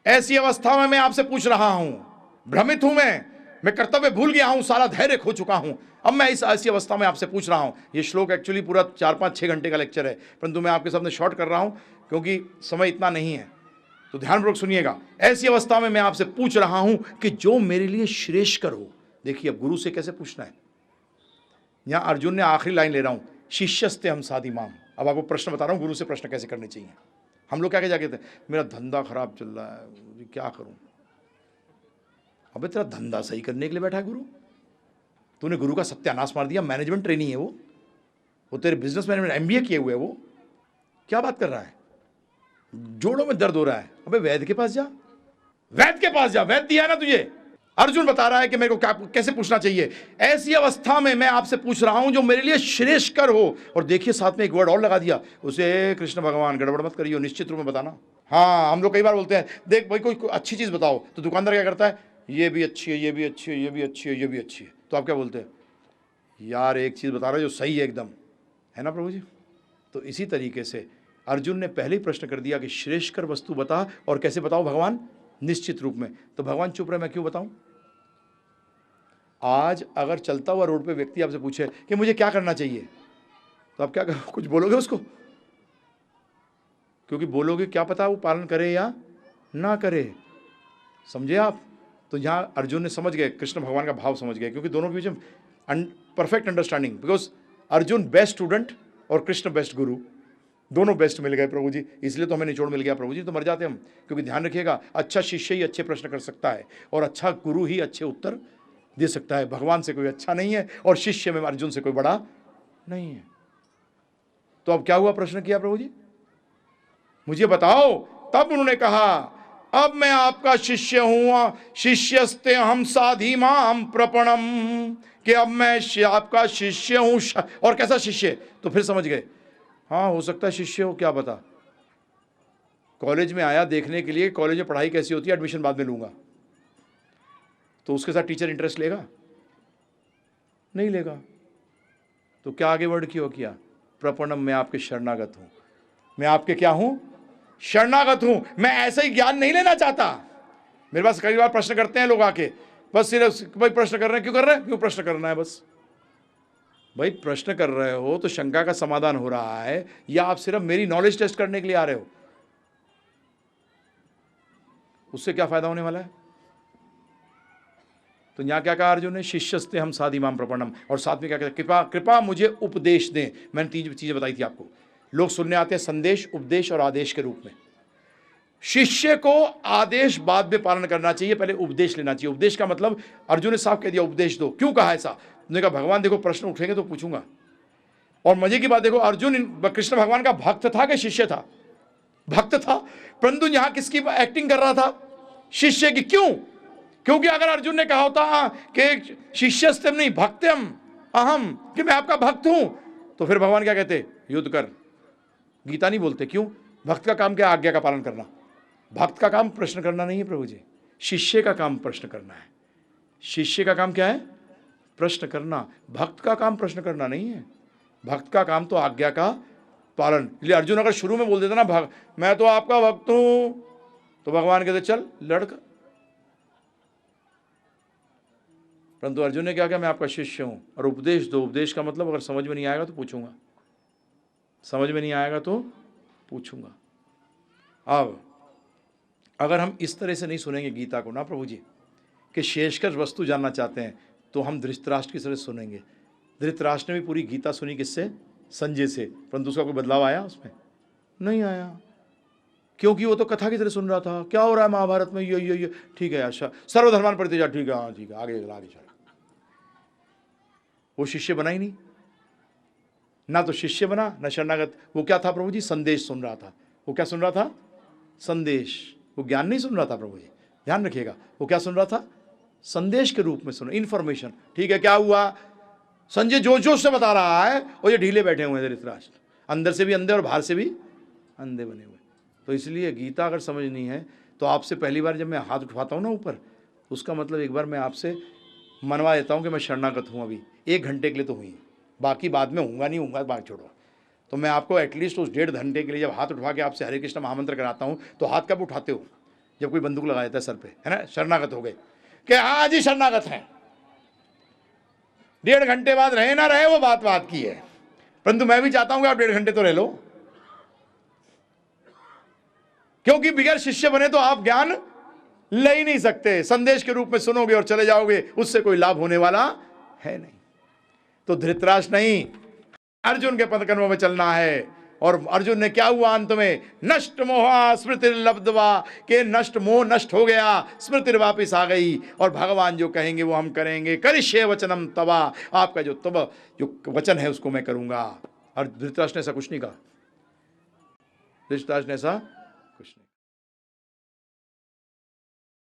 ऐसी अवस्था में मैं आपसे पूछ रहा हूं, भ्रमित हूं मैं कर्तव्य भूल गया हूं, सारा धैर्य खो चुका हूं। अब मैं इस ऐसी अवस्था में आपसे पूछ रहा हूं। ये श्लोक एक्चुअली पूरा 4-5-6 घंटे का लेक्चर है, परंतु मैं आपके सामने शॉर्ट कर रहा हूं क्योंकि समय इतना नहीं है, तो ध्यानपूर्वक सुनिएगा। ऐसी अवस्था में मैं आपसे पूछ रहा हूं कि जो मेरे लिए श्रेष्ठकर हो। देखिए अब गुरु से कैसे पूछना है। यहां अर्जुन ने आखिरी लाइन ले रहा हूं, शिष्यस्ते हम साधि माम। अब आपको प्रश्न बता रहा हूं, गुरु से प्रश्न कैसे करने चाहिए। हम लोग क्या क्या जाके थे, मेरा धंधा खराब चल रहा है, क्या करूं। अबे तेरा धंधा सही करने के लिए बैठा है गुरु। तूने गुरु का सत्यानाश मार दिया। मैनेजमेंट ट्रेनिंग है वो तेरे बिजनेस मैनेजमेंट एमबीए किए हुए है वो। क्या बात कर रहा है, जोड़ों में दर्द हो रहा है। अबे वैद्य के पास जा, वैद्य के पास जा, वैद्य दिया ना तुझे। अर्जुन बता रहा है कि मेरे को क्या कैसे पूछना चाहिए। ऐसी अवस्था में मैं आपसे पूछ रहा हूं जो मेरे लिए श्रेष्ठकर हो। और देखिए साथ में एक वर्ड और लगा दिया, उसे कृष्ण भगवान। गड़बड़ मत करियो, निश्चित रूप में बताना। हाँ, हम लोग कई बार बोलते हैं, देख भाई कोई अच्छी चीज बताओ, तो दुकानदार क्या करता है, ये भी अच्छी है, ये भी अच्छी है, ये भी अच्छी है, ये भी अच्छी है। तो आप क्या बोलते हैं, यार एक चीज बता रहे हो जो सही है एकदम, है ना प्रभु जी। तो इसी तरीके से अर्जुन ने पहले ही प्रश्न कर दिया कि श्रेष्ठकर वस्तु बता, और कैसे बताओ भगवान, निश्चित रूप में। तो भगवान चुप रहे, मैं क्यों बताऊं। आज अगर चलता हुआ रोड पे व्यक्ति आपसे पूछे कि मुझे क्या करना चाहिए, तो आप क्या कुछ बोलोगे उसको, क्योंकि बोलोगे क्या पता वो पालन करे या ना करे। समझे आप। तो यहां अर्जुन ने समझ गए, कृष्ण भगवान का भाव समझ गए, क्योंकि दोनों के बीच में perfect understanding. Because Arjun best student और कृष्ण बेस्ट गुरु, दोनों बेस्ट मिल गए प्रभु जी। इसलिए तो हमें निचोड़ मिल गया प्रभु जी, तो मर जाते हम। क्योंकि ध्यान रखिएगा, अच्छा शिष्य ही अच्छे प्रश्न कर सकता है, और अच्छा गुरु ही अच्छे उत्तर दे सकता है। भगवान से कोई अच्छा नहीं है, और शिष्य में अर्जुन से कोई बड़ा नहीं है। तो अब क्या हुआ, प्रश्न किया प्रभु जी, मुझे बताओ। तब उन्होंने कहा, अब मैं आपका शिष्य हूं, शिष्यस्ते हम साधि माम प्रपणम, कि अब मैं आपका शिष्य हूं। और कैसा शिष्य, तो फिर समझ गए, हाँ हो सकता है शिष्य हो, क्या पता। कॉलेज में आया देखने के लिए, कॉलेज में पढ़ाई कैसी होती है, एडमिशन बाद में लूंगा, तो उसके साथ टीचर इंटरेस्ट लेगा, नहीं लेगा। तो क्या आगे वर्ड क्यों किया, प्रपणम, मैं आपके शरणागत हूं। मैं आपके क्या हूं, शरणागत हूं। मैं ऐसा ही ज्ञान नहीं लेना चाहता। मेरे पास कई बार प्रश्न करते हैं लोग आके, बस सिर्फ भाई प्रश्न कर रहे हैं, क्यों कर रहे हैं, क्यों प्रश्न करना है बस। भाई प्रश्न कर रहे हो तो शंका का समाधान हो रहा है, या आप सिर्फ मेरी नॉलेज टेस्ट करने के लिए आ रहे हो, उससे क्या फायदा होने वाला है। तो यहां क्या कहा अर्जुन ने, शिष्यस्ते हम साधि माम प्रपन्नम, और साथ में क्या कहते, कृपा कृपा मुझे उपदेश दें। मैंने 3 चीजें बताई थी आपको। लोग सुनने आते हैं संदेश, उपदेश और आदेश के रूप में। शिष्य को आदेश बाद में पालन करना चाहिए, पहले उपदेश लेना चाहिए। उपदेश का मतलब अर्जुन ने साफ कह दिया, उपदेश दो। क्यों कहा ऐसा, उन्होंने कहा भगवान देखो प्रश्न उठेंगे तो पूछूंगा। और मजे की बात देखो, अर्जुन कृष्ण भगवान का भक्त था कि शिष्य था, भक्त था। परंतु यहां किसकी एक्टिंग कर रहा था, शिष्य की। क्यों, क्योंकि अगर अर्जुन ने कहा होता कि शिष्यस्तेम नहीं भक्त्यम अहम, कि मैं आपका भक्त हूं, तो फिर भगवान क्या कहते, युद्ध कर। गीता नहीं बोलते, क्यों, भक्त का काम क्या, आज्ञा का पालन करना। भक्त का काम प्रश्न करना नहीं है प्रभु जी, शिष्य का काम प्रश्न करना है। शिष्य का काम क्या है, प्रश्न करना। भक्त का काम प्रश्न करना नहीं है। भक्त का काम तो आज्ञा का पालन। इसलिए अर्जुन अगर शुरू में बोल देता ना, मैं तो आपका भक्त हूं, तो भगवान कहते चल लड़का। परंतु अर्जुन ने क्या कहा, मैं आपका शिष्य हूं, और उपदेश दो। उपदेश का मतलब अगर समझ में नहीं आएगा तो पूछूंगा, समझ में नहीं आएगा तो पूछूंगा। अब अगर हम इस तरह से नहीं सुनेंगे गीता को ना प्रभु जी, कि शेषकर वस्तु जानना चाहते हैं, तो हम धृतराष्ट्र की तरह सुनेंगे। धृतराष्ट्र ने भी पूरी गीता सुनी किससे, संजय से, परंतु उसका कोई बदलाव आया उसमें, नहीं आया। क्योंकि वो तो कथा की तरह सुन रहा था, क्या हो रहा है महाभारत में, ये ठीक है, अच्छा सर्वधर्मान परित्यज्य, ठीक है, हाँ ठीक है, आगे चला। वो शिष्य बना ही नहीं। ना तो शिष्य बना न शरणागत। वो क्या था प्रभु जी? संदेश सुन रहा था। वो क्या सुन रहा था? संदेश। वो ज्ञान नहीं सुन रहा था प्रभु जी, ध्यान रखिएगा। वो क्या सुन रहा था? संदेश के रूप में सुन, इन्फॉर्मेशन। ठीक है, क्या हुआ? संजय जोश जोश से बता रहा है और ये ढीले बैठे हुए हैं धृतराष्ट्र, अंदर से भी अंधे और बाहर से भी अंधे बने हुए। तो इसलिए गीता अगर समझनी है तो आपसे पहली बार जब मैं हाथ उठवाता हूँ ना ऊपर, उसका मतलब एक बार मैं आपसे मनवा देता हूँ कि मैं शरणागत हूँ। अभी 1 घंटे के लिए तो हुई, बाकी बाद में हूँगा नहीं हूँगा, बात छोड़ो। तो मैं आपको एटलीस्ट उस 1.5 घंटे के लिए जब हाथ उठवा के आपसे हरे कृष्ण महामंत्र कराता हूँ, तो हाथ कब उठाते हो? जब कोई बंदूक लगा देता है सर पे, है ना, शरणागत हो गए कि हाँ जी शरणागत हैं। 1.5 घंटे बाद रहे ना रहे वो बात की है, परंतु मैं भी चाहता हूँ कि आप 1.5 घंटे तो रह लो, क्योंकि बगैर शिष्य बने तो आप ज्ञान ले ही नहीं सकते। संदेश के रूप में सुनोगे और चले जाओगे, उससे कोई लाभ होने वाला है नहीं। तो धृतराष्ट्र नहीं, अर्जुन के पदकर्म में चलना है। और अर्जुन ने क्या हुआ अंत में? नष्ट मोहा स्मृति लब्धवा, के नष्ट मोह नष्ट हो गया, स्मृति वापिस आ गई, और भगवान जो कहेंगे वो हम करेंगे। करिष्ये वचनम तवा, आपका जो वचन है उसको मैं करूंगा। और धृतराष्ट्र ने ऐसा कुछ नहीं कहा, धृतराष्ट्र ने ऐसा कुछ नहीं।